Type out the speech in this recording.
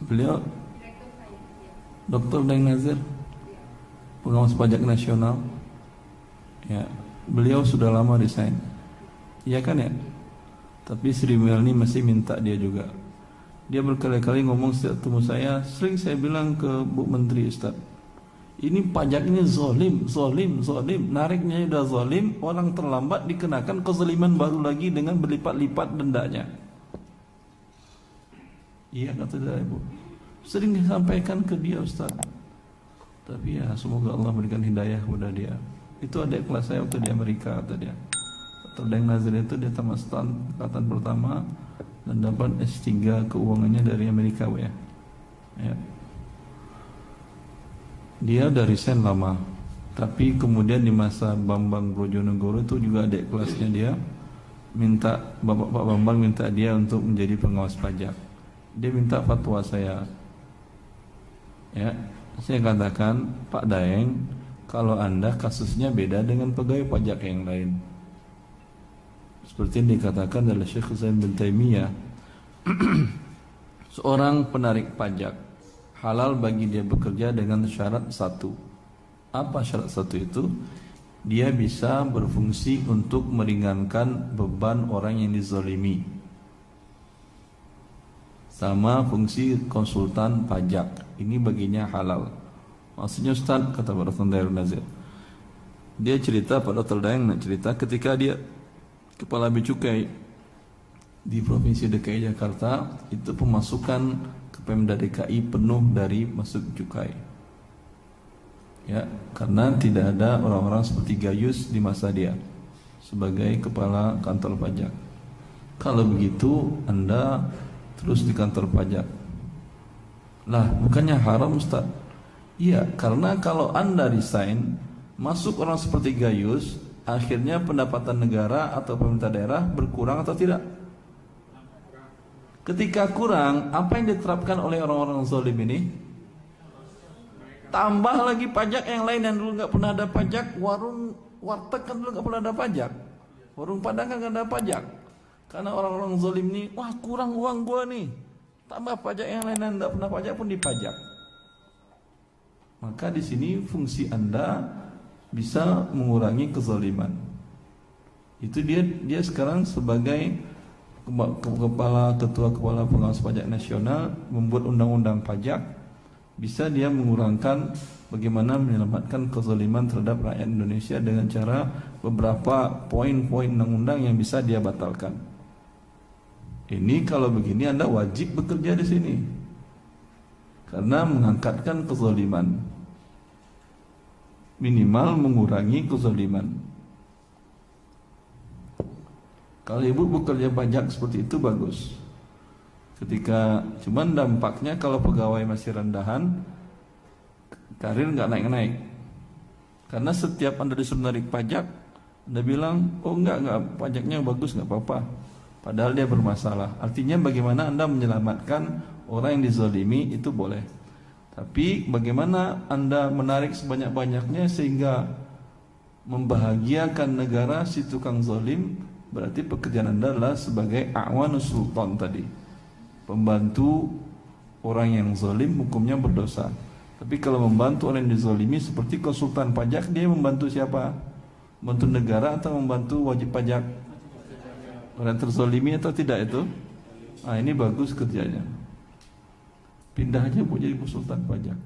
Beliau Dr. Daeng Nazir, pengawas pajak nasional. Ya, beliau sudah lama resign. Iya kan ya? Tapi Sri Mulyani masih minta dia juga. Dia berkali-kali ngomong setiap ketemu saya, sering saya bilang ke Bu Menteri, Ustaz, ini pajak ini zolim, zolim, zolim. Nariknya udah zolim, orang terlambat dikenakan kezaliman baru lagi dengan berlipat-lipat dendanya. Iya kata dia, Ibu. Sering disampaikan ke dia, Ustaz. Tapi ya semoga Allah berikan hidayah kepada dia. Itu adik kelas saya waktu di Amerika, kata dia. Dr. Daeng Nazir itu dia tamat angkatan pertama dan dapat S3 keuangannya dari Amerika, Bu, ya. Ya. Dia udah resign lama, tapi kemudian di masa Bambang Brojonegoro itu juga adik kelasnya dia minta, Pak Bambang minta dia untuk menjadi pengawas pajak. Dia minta fatwa saya. Ya, saya katakan, Pak Daeng, kalau Anda kasusnya beda dengan pegawai pajak yang lain. Seperti yang dikatakan oleh Syekh Utsaimin bin Taimiyah, seorang penarik pajak halal bagi dia bekerja dengan syarat satu. Apa syarat satu itu? Dia bisa berfungsi untuk meringankan beban orang yang dizalimi. Sama fungsi konsultan pajak. Ini baginya halal. Maksudnya Ustaz, kata Pak Dr. Daeng Nazir, dia cerita, Pak Dr. Daeng cerita ketika dia kepala bea cukai di Provinsi DKI Jakarta, itu pemasukan ke Pemda DKI penuh dari masuk cukai. Ya, karena tidak ada orang-orang seperti Gayus di masa dia sebagai kepala kantor pajak. Kalau begitu Anda terus di kantor pajak. Lah, bukannya haram, Ustaz? Iya, karena kalau Anda resign, masuk orang seperti Gayus, akhirnya pendapatan negara atau pemerintah daerah berkurang atau tidak? Ketika kurang, apa yang diterapkan oleh orang-orang zalim ini? Tambah lagi pajak yang lain yang dulu nggak pernah ada pajak. Warung warteg kan dulu nggak pernah ada pajak. Warung Padang kan nggak ada pajak. Karena orang-orang zalim ini, wah kurang uang gua nih. Tambah pajak yang lain yang nggak pernah pajak pun dipajak. Maka di sini fungsi Anda bisa mengurangi kezaliman. Itu dia sekarang sebagai ketua kepala pengawas pajak nasional membuat undang-undang pajak, bisa dia mengurangkan bagaimana menyelamatkan kezaliman terhadap rakyat Indonesia dengan cara beberapa poin-poin undang-undang yang bisa dia batalkan. Ini kalau begini Anda wajib bekerja di sini karena mengangkatkan kezaliman, minimal mengurangi kezaliman. Kalau ibu bekerja pajak seperti itu bagus. Ketika cuman dampaknya kalau pegawai masih rendahan, karir nggak naik-naik. Karena setiap Anda disuruh narik pajak, Anda bilang, oh enggak pajaknya bagus, nggak apa-apa. Padahal dia bermasalah. Artinya bagaimana Anda menyelamatkan orang yang dizalimi itu boleh. Tapi bagaimana Anda menarik sebanyak-banyaknya sehingga membahagiakan negara si tukang zalim, berarti pekerjaan Anda adalah sebagai a'wanus sultan tadi, pembantu orang yang zalim, hukumnya berdosa. Tapi kalau membantu orang yang dizalimi seperti konsultan pajak, dia membantu siapa? Membantu negara atau membantu wajib pajak? Orang terzalimi atau tidak itu? Nah, ini bagus kerjanya. Pindah aja Bu jadi konsultan pajak.